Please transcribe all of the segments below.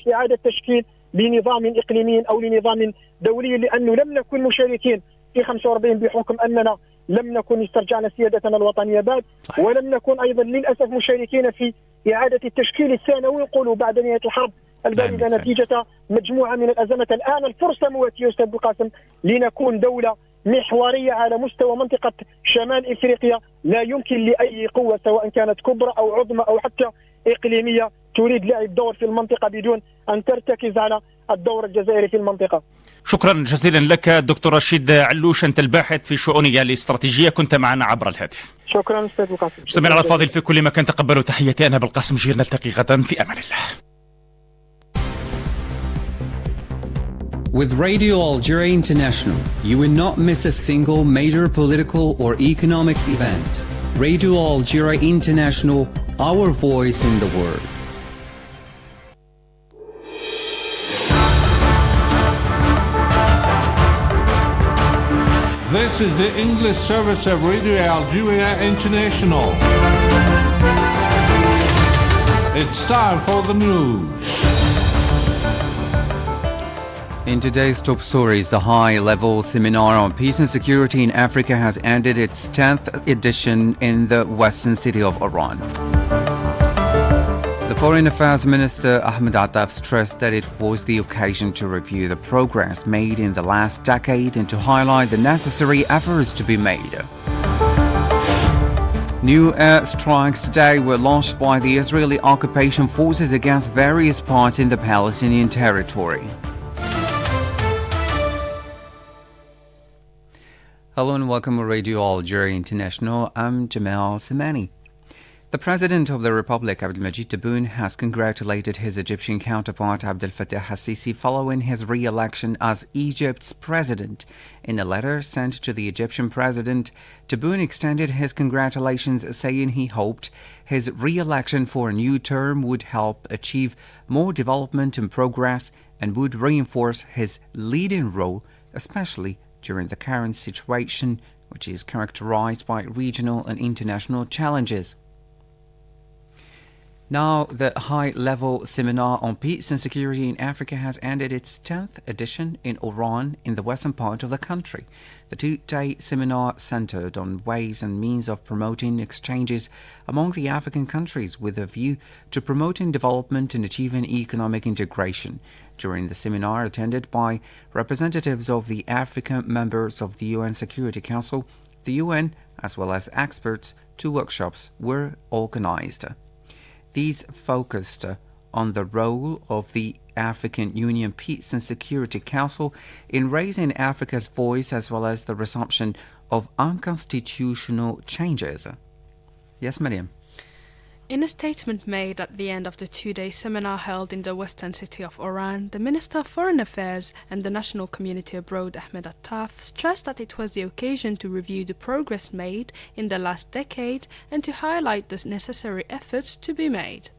إعادة تشكيل لنظام إقليمي أو لنظام دولي، لأنه لم نكن مشاركين في 45 بحكم أننا لم نكن استرجعنا سيادتنا الوطنية بعد، ولم نكن أيضا للأسف مشاركين في إعادة التشكيل الثانوي نقولوا بعد نهاية الحرب الباردة نتيجة مجموعة من الأزمات. الآن الفرصة مواتية أستاذ بالقاسم لنكون دولة محورية على مستوى منطقة شمال إفريقيا. لا يمكن لأي قوة سواء كانت كبرى أو عظمى أو حتى إقليمية تريد لعب دور في المنطقة بدون أن ترتكز على الدور الجزائري في المنطقة. شكرا جزيلا لك دكتور رشيد علوش، أنت الباحث في شؤون الاستراتيجية، كنت معنا عبر الهاتف. شكرا أستاذ القاسم. مستمعينا الأفاضل في كل مكان، تقبلوا تحياتي، أنا بالقاسم جير، نلتقي غدا في أمان الله. With Radio Algeria International, you will not miss a single major political or economic event. Radio Algeria International, our voice in the world. This is the English service of Radio Algeria International. It's time for the news. In today's top stories, the high-level seminar on peace and security in Africa has ended its 10th edition in the western city of Oran. The Foreign Affairs Minister Ahmed Attaf stressed that it was the occasion to review the progress made in the last decade and to highlight the necessary efforts to be made. New air strikes today were launched by the Israeli occupation forces against various parts in the Palestinian territory. Hello and welcome to Radio Algeria International. I'm Jamal Thamani. The President of the Republic, Abdelmadjid Tebboune, has congratulated his Egyptian counterpart Abdel Fattah al-Sisi following his re-election as Egypt's president. In a letter sent to the Egyptian president, Tebboune extended his congratulations, saying he hoped his re-election for a new term would help achieve more development and progress and would reinforce his leading role, especially during the current situation, which is characterized by regional and international challenges. Now, the high-level seminar on peace and security in Africa has ended its 10th edition in Oran, in the western part of the country. The two-day seminar centered on ways and means of promoting exchanges among the African countries with a view to promoting development and achieving economic integration. During the seminar, attended by representatives of the African members of the UN Security Council, the UN, as well as experts, 2 workshops were organized. These focused on the role of the African Union Peace and Security Council in raising Africa's voice as well as the resumption of unconstitutional changes. Yes, Mariam. In a statement made at the end of the 2-day seminar held in the western city of Oran, the Minister of Foreign Affairs and the National Community Abroad, Ahmed Attaf, stressed that it was the occasion to review the progress made in the last decade and to highlight the necessary efforts to be made.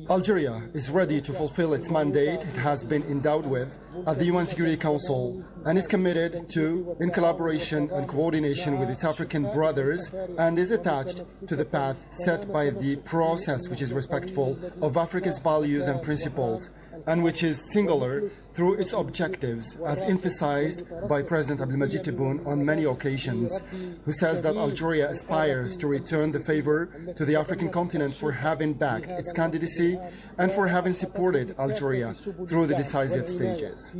Algeria is ready to fulfill its mandate it has been endowed with at the UN Security Council and is committed to, in collaboration and coordination with its African brothers, and is attached to the path set by the process which is respectful of Africa's values and principles and which is singular through its objectives, as emphasized by President Abdelmadjid Tebboune on many occasions, who says that Algeria aspires to return the favor to the African continent for having backed its candidacy and for having supported Algeria through the decisive stages.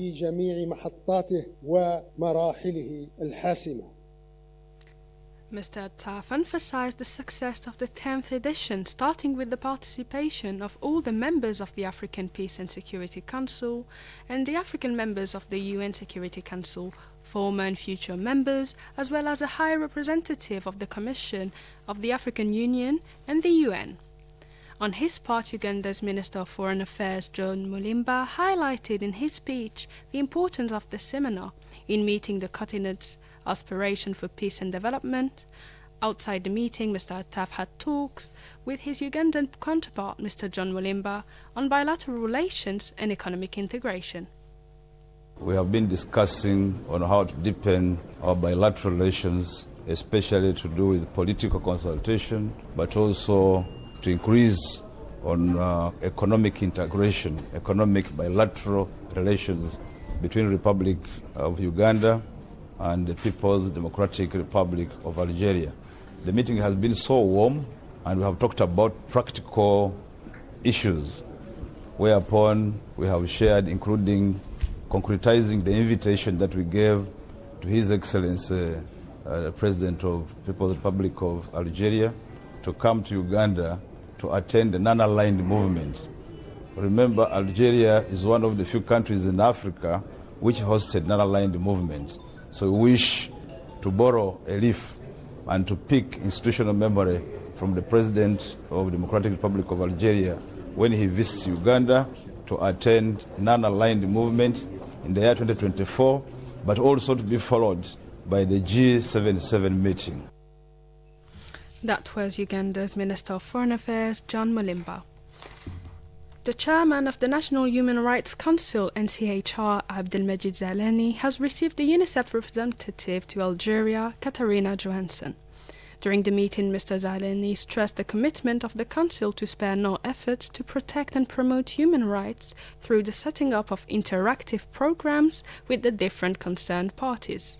Mr. Attaf emphasized the success of the 10th edition, starting with the participation of all the members of the African Peace and Security Council and the African members of the UN Security Council, former and future members, as well as a high representative of the Commission of the African Union and the UN. On his part, Uganda's Minister of Foreign Affairs, John Mulimba, highlighted in his speech the importance of the seminar in meeting the continent's aspiration for peace and development. Outside the meeting, Mr. Attaf had talks with his Ugandan counterpart, Mr. John Mulimba, on bilateral relations and economic integration. We have been discussing on how to deepen our bilateral relations, especially to do with political consultation, but also to increase on economic integration, economic bilateral relations between Republic of Uganda and the People's Democratic Republic of Algeria. The meeting has been so warm, and we have talked about practical issues, whereupon we have shared, including concretizing the invitation that we gave to His Excellency, the President of the People's Republic of Algeria, to come to Uganda to attend the non-aligned movement. Remember, Algeria is one of the few countries in Africa which hosted non-aligned movements. So we wish to borrow a leaf and to pick institutional memory from the President of the Democratic Republic of Algeria when he visits Uganda to attend non-aligned movement in the year 2024, but also to be followed by the G77 meeting. That was Uganda's Minister of Foreign Affairs, John Mulimba. The chairman of the National Human Rights Council, NCHR, Abdelmajid Zalani, has received the UNICEF representative to Algeria, Katarina Johansson. During the meeting, Mr. Zalani stressed the commitment of the Council to spare no efforts to protect and promote human rights through the setting up of interactive programs with the different concerned parties.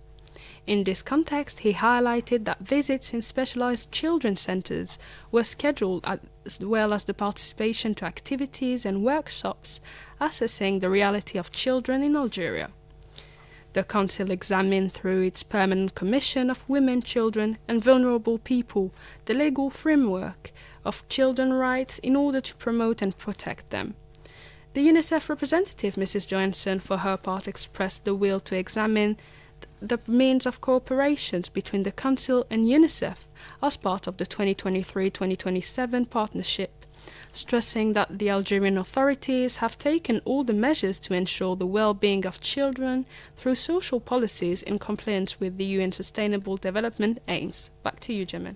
In this context, he highlighted that visits in specialized children's centers were scheduled, as well as the participation to activities and workshops assessing the reality of children in Algeria. The Council examined through its Permanent Commission of Women, Children and Vulnerable People the legal framework of children's rights in order to promote and protect them. The UNICEF representative, Mrs. Johansson, for her part expressed the will to examine the means of cooperation between the Council and UNICEF as part of the 2023-2027 partnership, stressing that the Algerian authorities have taken all the measures to ensure the well-being of children through social policies in compliance with the UN Sustainable Development aims. Back to you, Jamin.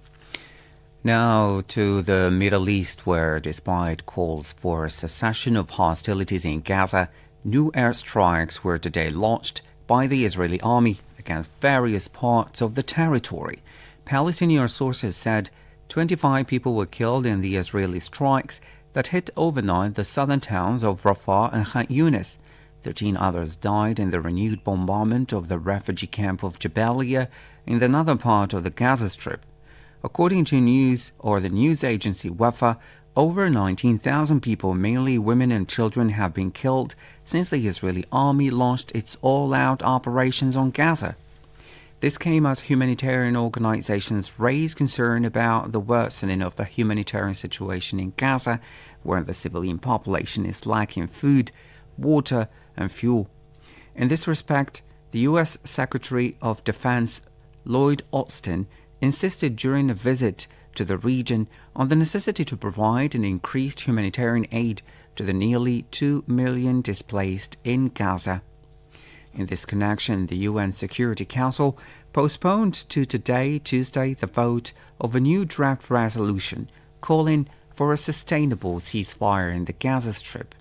Now to the Middle East, where despite calls for a cessation of hostilities in Gaza, new airstrikes were today launched by the Israeli army against various parts of the territory. Palestinian sources said 25 people were killed in the Israeli strikes that hit overnight the southern towns of Rafah and Khan Yunis. 13 others died in the renewed bombardment of the refugee camp of Jabalia in the northern part of the Gaza Strip. According to the news agency Wafa, over 19,000 people, mainly women and children, have been killed since the Israeli army launched its all-out operations on Gaza. This came as humanitarian organizations raised concern about the worsening of the humanitarian situation in Gaza, where the civilian population is lacking food, water, and fuel. In this respect, the U.S. Secretary of Defense Lloyd Austin insisted during a visit to the region on the necessity to provide an increased humanitarian aid to the nearly 2 million displaced in Gaza. In this connection, the UN Security Council postponed to today, Tuesday, the vote of a new draft resolution calling for a sustainable ceasefire in the Gaza Strip.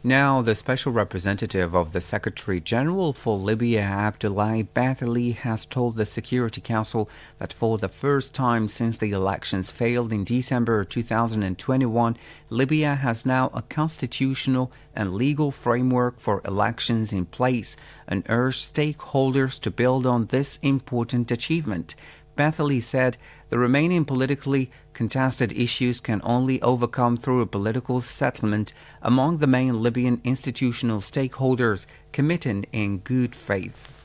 Now, the Special Representative of the Secretary-General for Libya, Abdoulaye Bathily, has told the Security Council that for the first time since the elections failed in December 2021, Libya has now a constitutional and legal framework for elections in place and urged stakeholders to build on this important achievement. Bathily said the remaining politically contested issues can only overcome through a political settlement among the main Libyan institutional stakeholders committed in good faith.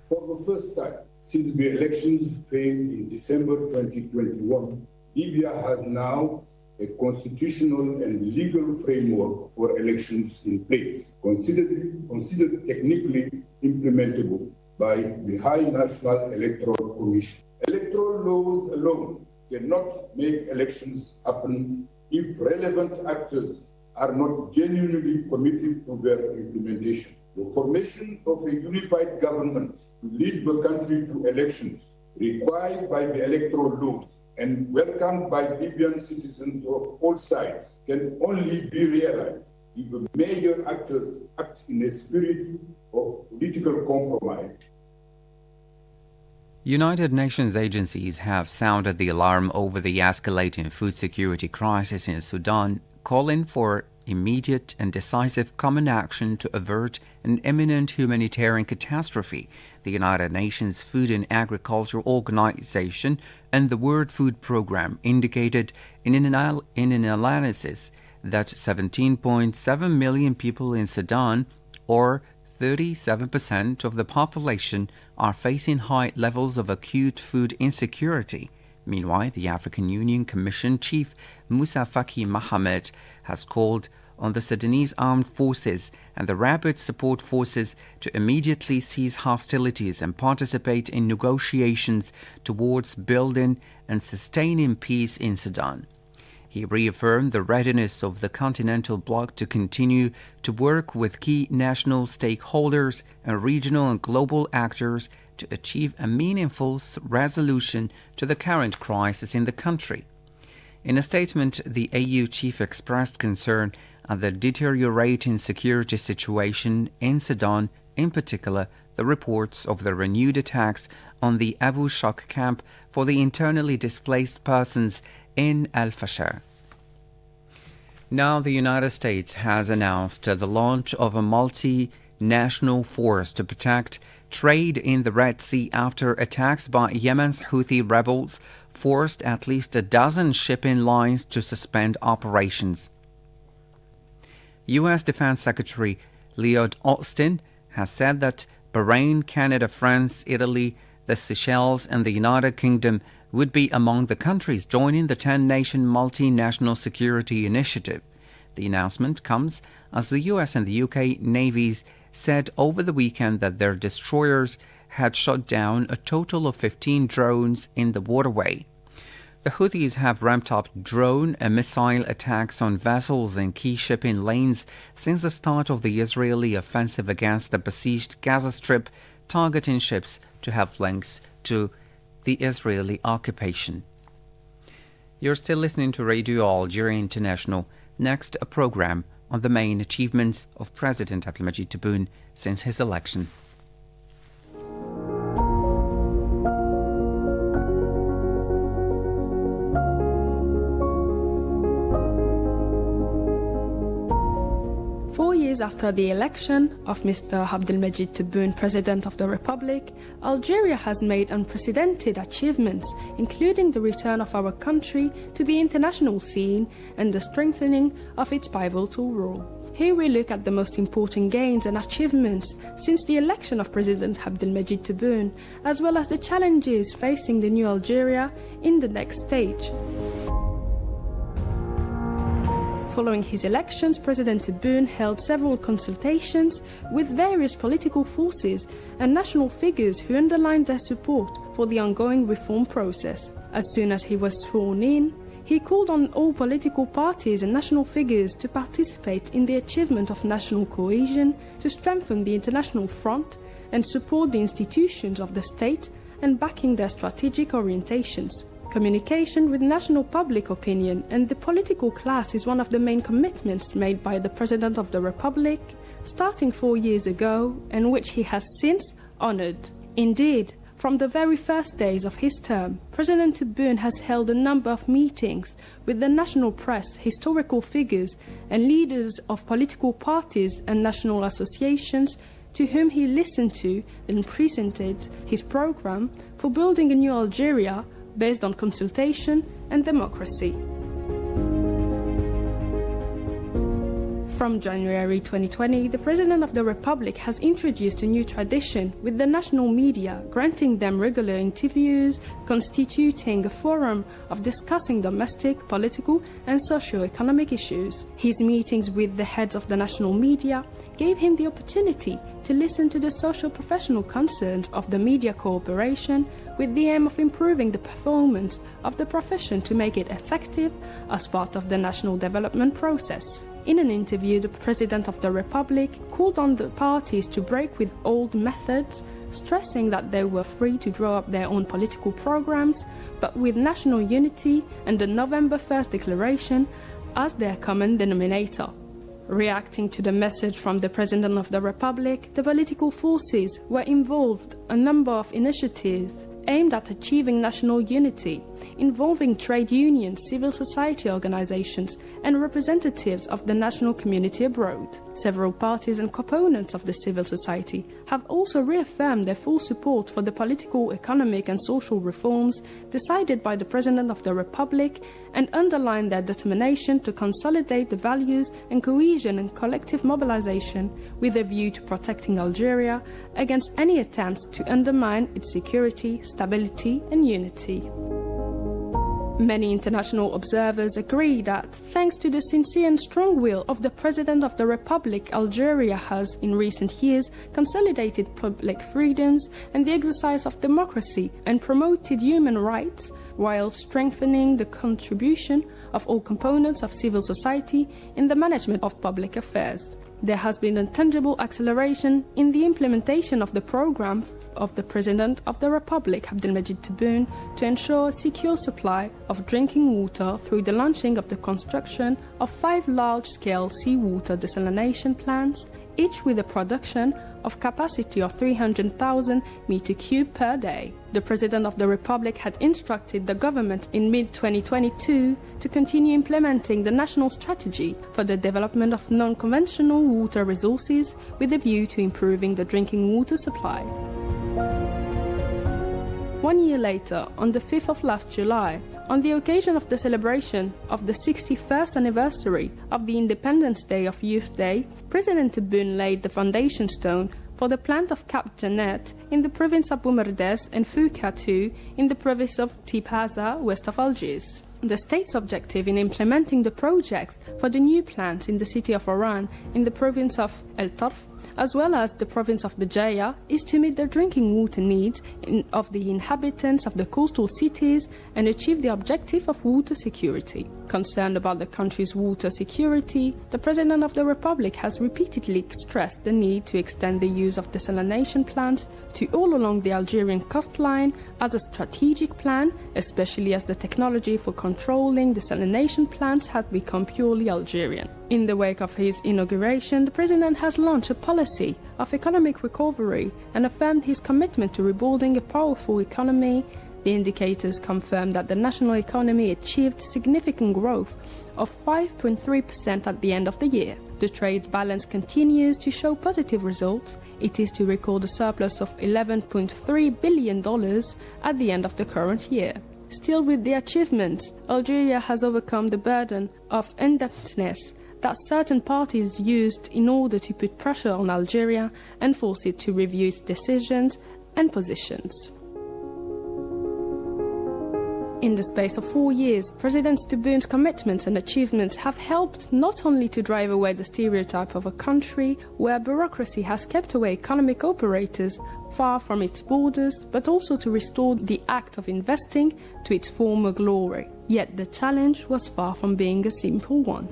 For the first time since the elections failed in December 2021, Libya has now a constitutional and legal framework for elections in place, considered technically implementable by the High National Electoral Commission. Electoral laws alone cannot make elections happen if relevant actors are not genuinely committed to their implementation. The formation of a unified government to lead the country to elections required by the electoral laws and welcomed by Libyan citizens of all sides can only be realized if the major actors act in a spirit of political compromise. United Nations agencies have sounded the alarm over the escalating food security crisis in Sudan, calling for immediate and decisive common action to avert an imminent humanitarian catastrophe. The United Nations Food and Agriculture Organization and the World Food Programme indicated in an analysis that 17.7 million people in Sudan, or 37% of the population, are facing high levels of acute food insecurity. Meanwhile, the African Union Commission Chief Musa Faki Mohamed has called on the Sudanese armed forces and the Rapid Support Forces to immediately cease hostilities and participate in negotiations towards building and sustaining peace in Sudan. He reaffirmed the readiness of the Continental Bloc to continue to work with key national stakeholders and regional and global actors to achieve a meaningful resolution to the current crisis in the country. In a statement, the AU chief expressed concern at the deteriorating security situation in Sudan, in particular the reports of the renewed attacks on the Abu Shak camp for the internally displaced persons in Al-Fashar. Now, the United States has announced the launch of a multinational force to protect trade in the Red Sea after attacks by Yemen's Houthi rebels forced at least a dozen shipping lines to suspend operations. U.S. Defense Secretary Lloyd Austin has said that Bahrain, Canada, France, Italy, the Seychelles and the United Kingdom would be among the countries joining the 10-nation multinational security initiative. The announcement comes as the US and the UK navies said over the weekend that their destroyers had shot down a total of 15 drones in the waterway. The Houthis have ramped up drone and missile attacks on vessels and key shipping lanes since the start of the Israeli offensive against the besieged Gaza Strip, targeting ships to have links to the Israeli occupation. You're still listening to Radio Algeria International. Next, a program on the main achievements of President Abdelmadjid Tebboune since his election. After the election of Mr. Abdelmadjid Tebboune, President of the Republic, Algeria has made unprecedented achievements, including the return of our country to the international scene and the strengthening of its pivotal role. Here we look at the most important gains and achievements since the election of President Abdelmadjid Tebboune, as well as the challenges facing the new Algeria in the next stage. Following his elections, President Tebboune held several consultations with various political forces and national figures who underlined their support for the ongoing reform process. As soon as he was sworn in, he called on all political parties and national figures to participate in the achievement of national cohesion, to strengthen the international front and support the institutions of the state and backing their strategic orientations. Communication with national public opinion and the political class is one of the main commitments made by the President of the Republic, starting 4 years ago, and which he has since honored. Indeed, from the very first days of his term, President Tebboune has held a number of meetings with the national press, historical figures, and leaders of political parties and national associations to whom he listened to and presented his program for building a new Algeria based on consultation and democracy. From January 2020, the President of the Republic has introduced a new tradition with the national media, granting them regular interviews, constituting a forum of discussing domestic, political and socio-economic issues. His meetings with the heads of the national media gave him the opportunity to listen to the socio-professional concerns of the media cooperation with the aim of improving the performance of the profession to make it effective as part of the national development process. In an interview, the President of the Republic called on the parties to break with old methods, stressing that they were free to draw up their own political programs, but with national unity and the November 1st declaration as their common denominator. Reacting to the message from the President of the Republic, the political forces were involved in a number of initiatives aimed at achieving national unity, involving trade unions, civil society organizations, and representatives of the national community abroad. Several parties and components of the civil society have also reaffirmed their full support for the political, economic, and social reforms decided by the President of the Republic and underlined their determination to consolidate the values and cohesion and collective mobilization with a view to protecting Algeria against any attempts to undermine its security, stability, and unity. Many international observers agree that, thanks to the sincere and strong will of the President of the Republic, Algeria has, in recent years, consolidated public freedoms and the exercise of democracy and promoted human rights, while strengthening the contribution of all components of civil society in the management of public affairs. There has been a tangible acceleration in the implementation of the program of the President of the Republic, Abdelmajid Tebboune, to ensure a secure supply of drinking water through the launching of the construction of 5 large-scale seawater desalination plants, each with a production of capacity of 300,000 m3 per day. The President of the Republic had instructed the government in mid-2022 to continue implementing the national strategy for the development of non-conventional water resources with a view to improving the drinking water supply. 1 year later, on the 5th of last July, on the occasion of the celebration of the 61st anniversary of the Independence Day of Youth Day, President Tebboune laid the foundation stone for the plant of Cap Janet in the province of Boumerdès and Foucatou in the province of Tipaza, west of Algiers. The state's objective in implementing the project for the new plant in the city of Oran in the province of El Tarf, as well as the province of Bejaia, is to meet the drinking water needs of the inhabitants of the coastal cities and achieve the objective of water security. Concerned about the country's water security, the President of the Republic has repeatedly stressed the need to extend the use of desalination plants to all along the Algerian coastline as a strategic plan, especially as the technology for controlling desalination plants has become purely Algerian. In the wake of his inauguration, the President has launched a policy of economic recovery and affirmed his commitment to rebuilding a powerful economy. The indicators confirm that the national economy achieved significant growth of 5.3% at the end of the year. The trade balance continues to show positive results. It is to record a surplus of $11.3 billion at the end of the current year. Still, with the achievements, Algeria has overcome the burden of indebtedness that certain parties used in order to put pressure on Algeria and force it to review its decisions and positions. In the space of 4 years, President Tebboune's commitments and achievements have helped not only to drive away the stereotype of a country where bureaucracy has kept away economic operators far from its borders, but also to restore the act of investing to its former glory. Yet the challenge was far from being a simple one.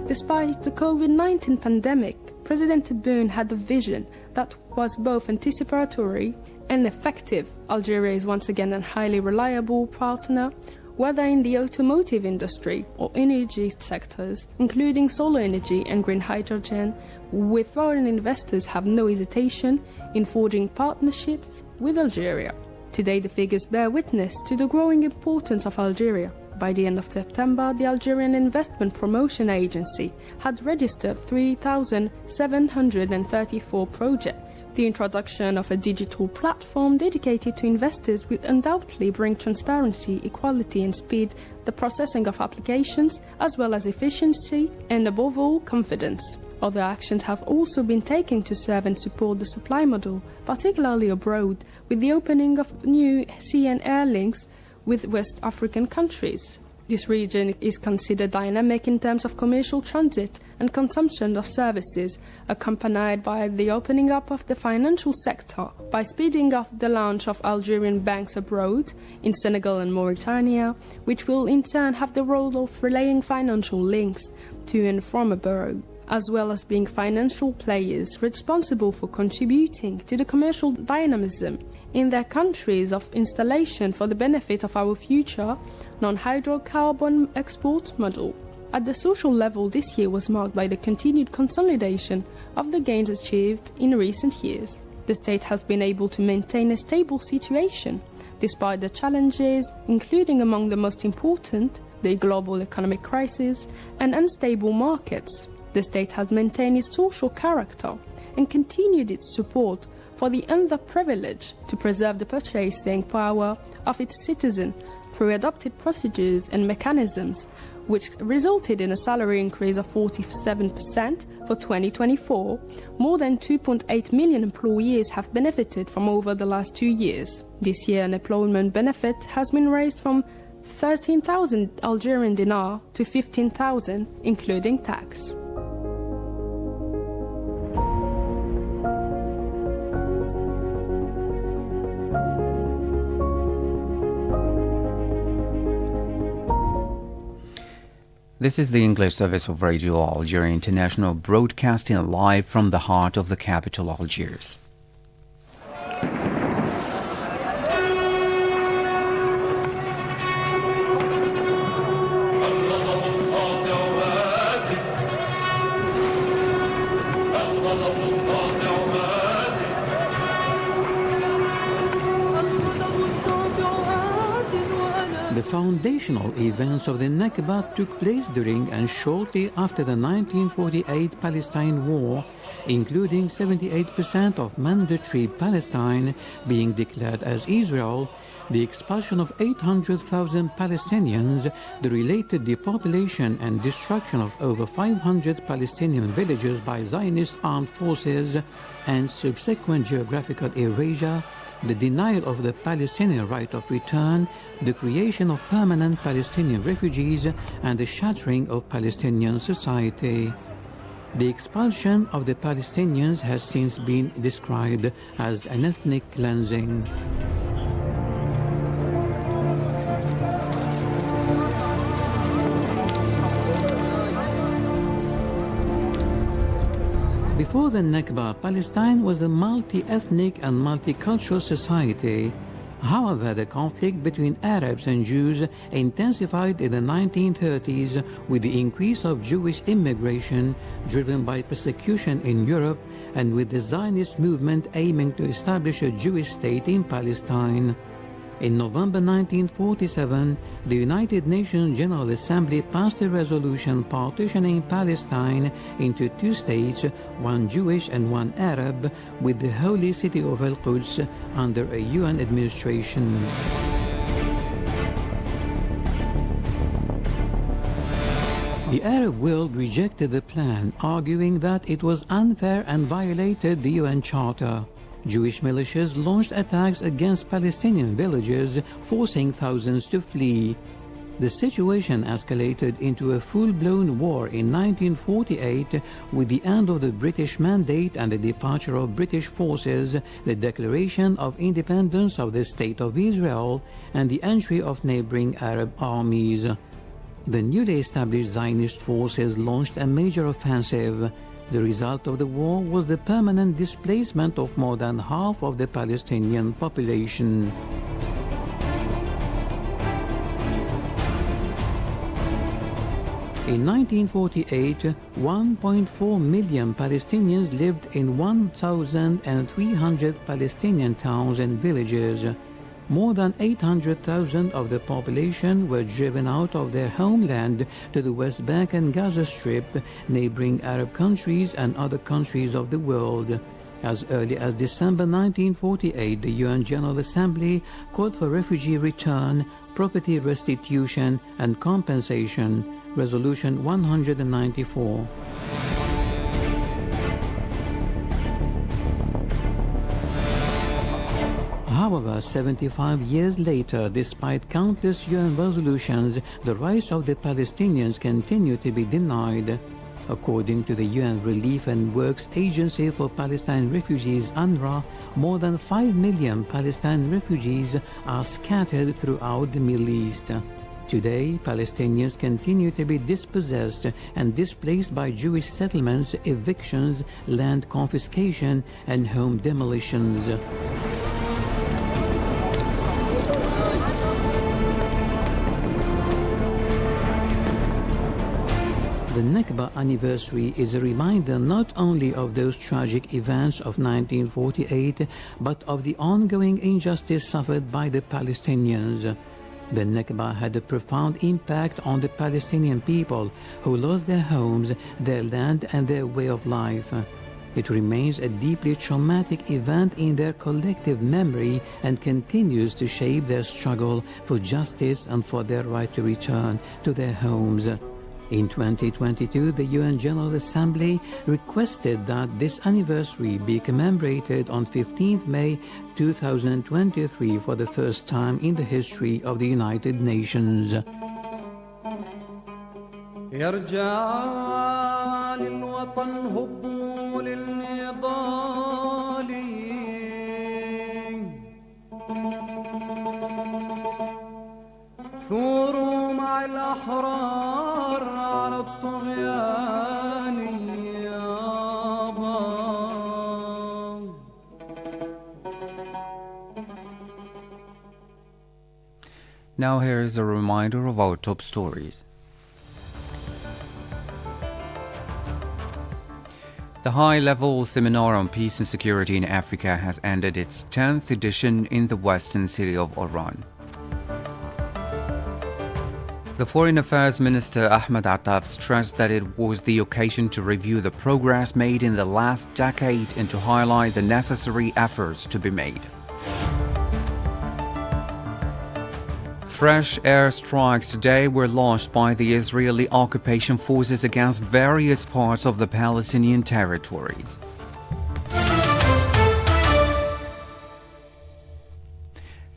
Despite the COVID-19 pandemic, President Tebboune had a vision that was both anticipatory and effective. Algeria is once again a highly reliable partner, whether in the automotive industry or energy sectors, including solar energy and green hydrogen, with foreign investors have no hesitation in forging partnerships with Algeria. Today, the figures bear witness to the growing importance of Algeria. By the end of September, the Algerian Investment Promotion Agency had registered 3,734 projects. The introduction of a digital platform dedicated to investors will undoubtedly bring transparency, equality and speed, the processing of applications, as well as efficiency and, above all, confidence. Other actions have also been taken to serve and support the supply model, particularly abroad, with the opening of new sea and air links with West African countries. This region is considered dynamic in terms of commercial transit and consumption of services, accompanied by the opening up of the financial sector by speeding up the launch of Algerian banks abroad, in Senegal and Mauritania, which will in turn have the role of relaying financial links to and from abroad, as well as being financial players responsible for contributing to the commercial dynamism in their countries of installation for the benefit of our future non-hydrocarbon export model. At the social level, this year was marked by the continued consolidation of the gains achieved in recent years. The the state has been able to maintain a stable situation, despite the challenges, including among the most important, the global economic crisis and unstable markets. The state has maintained its social character and continued its support for the underprivileged to preserve the purchasing power of its citizens through adopted procedures and mechanisms, which resulted in a salary increase of 47% for 2024. More than 2.8 million employees have benefited from over the last 2 years. This year, unemployment benefit has been raised from 13,000 Algerian dinar to 15,000, including tax. This is the English service of Radio Algeria International, broadcasting live from the heart of the capital, Algiers. The foundational events of the Nakba took place during and shortly after the 1948 Palestine War, including 78% of mandatory Palestine being declared as Israel, the expulsion of 800,000 Palestinians, the related depopulation and destruction of over 500 Palestinian villages by Zionist armed forces, and subsequent geographical erasure, the denial of the Palestinian right of return, the creation of permanent Palestinian refugees, and the shattering of Palestinian society. The expulsion of the Palestinians has since been described as an ethnic cleansing. Before the Nakba, Palestine was a multi-ethnic and multicultural society. However, the conflict between Arabs and Jews intensified in the 1930s with the increase of Jewish immigration driven by persecution in Europe and with the Zionist movement aiming to establish a Jewish state in Palestine. In November 1947, the United Nations General Assembly passed a resolution partitioning Palestine into 2 states, one Jewish and one Arab, with the holy city of Al-Quds under a UN administration. The Arab world rejected the plan, arguing that it was unfair and violated the UN Charter. Jewish militias launched attacks against Palestinian villages, forcing thousands to flee. The situation escalated into a full-blown war in 1948 with the end of the British mandate and the departure of British forces, the declaration of independence of the State of Israel, and the entry of neighboring Arab armies. The newly established Zionist forces launched a major offensive. The result of the war was the permanent displacement of more than half of the Palestinian population. In 1948, 1.4 million Palestinians lived in 1,300 Palestinian towns and villages. More than 800,000 of the population were driven out of their homeland to the West Bank and Gaza Strip, neighboring Arab countries and other countries of the world. As early as December 1948, the UN General Assembly called for refugee return, property restitution and compensation, Resolution 194. However, 75 years later, despite countless UN resolutions, the rights of the Palestinians continue to be denied. According to the UN Relief and Works Agency for Palestine Refugees, UNRWA, more than 5 million Palestinian refugees are scattered throughout the Middle East. Today, Palestinians continue to be dispossessed and displaced by Jewish settlements, evictions, land confiscation, and home demolitions. The The Nakba anniversary is a reminder not only of those tragic events of 1948, but of the ongoing injustice suffered by the Palestinians. The Nakba had a profound impact on the Palestinian people who lost their homes, their land and their way of life. It remains a deeply traumatic event in their collective memory and continues to shape their struggle for justice and for their right to return to their homes. In 2022, the UN General Assembly requested that this anniversary be commemorated on 15th May 2023 for the first time in the history of the United Nations. ثوروا مع الأحرار على الطغيان يابا. Now here is a reminder of our top stories. The high-level seminar on peace and security in Africa has ended its 10th edition in the western city of Oran. The Foreign Affairs Minister Ahmed Attaf stressed that it was the occasion to review the progress made in the last decade and to highlight the necessary efforts to be made. Fresh airstrikes today were launched by the Israeli occupation forces against various parts of the Palestinian territories.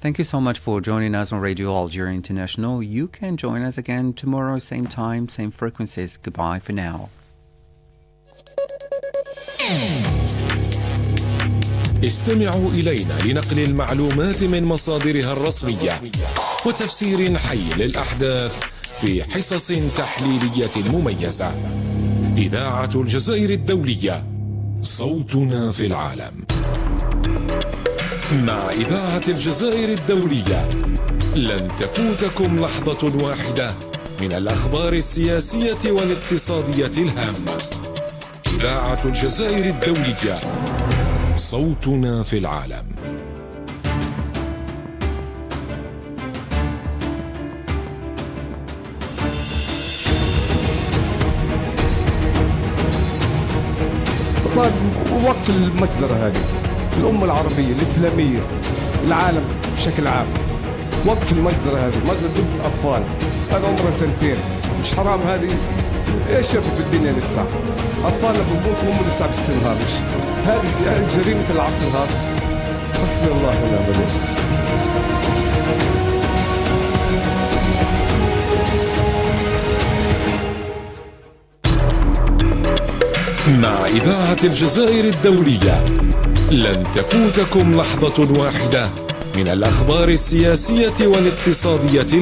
Thank you so much for joining us on Radio Algeria International. You can join us again tomorrow, same time, same frequencies. Goodbye for now. استمعوا إلينا لنقل المعلومات من مصادرها الرسمية وتفسير حي للأحداث في حصص تحليلية مميزة. إذاعة الجزائر الدولية، صوتنا في العالم. مع إذاعة الجزائر الدولية لن تفوتكم لحظة واحدة من الأخبار السياسية والاقتصادية الهامة. إذاعة الجزائر الدولية، صوتنا في العالم. وقت المجزرة هذه الأمة العربية الإسلامية العالم بشكل عام، وقف المجزرة هذه، مجزرة ضد الأطفال، هذا عمره 2 سنين، مش حرام هذه؟ ايش في الدنيا لسه؟ أطفالنا بيموتوا وهم لسه بالسن هذا، مش هذه جريمة العصر هذا. حسبي الله ونعم الوكيل. مع إذاعة الجزائر الدولية لن تفوتكم لحظة واحدة من الأخبار السياسية والاقتصادية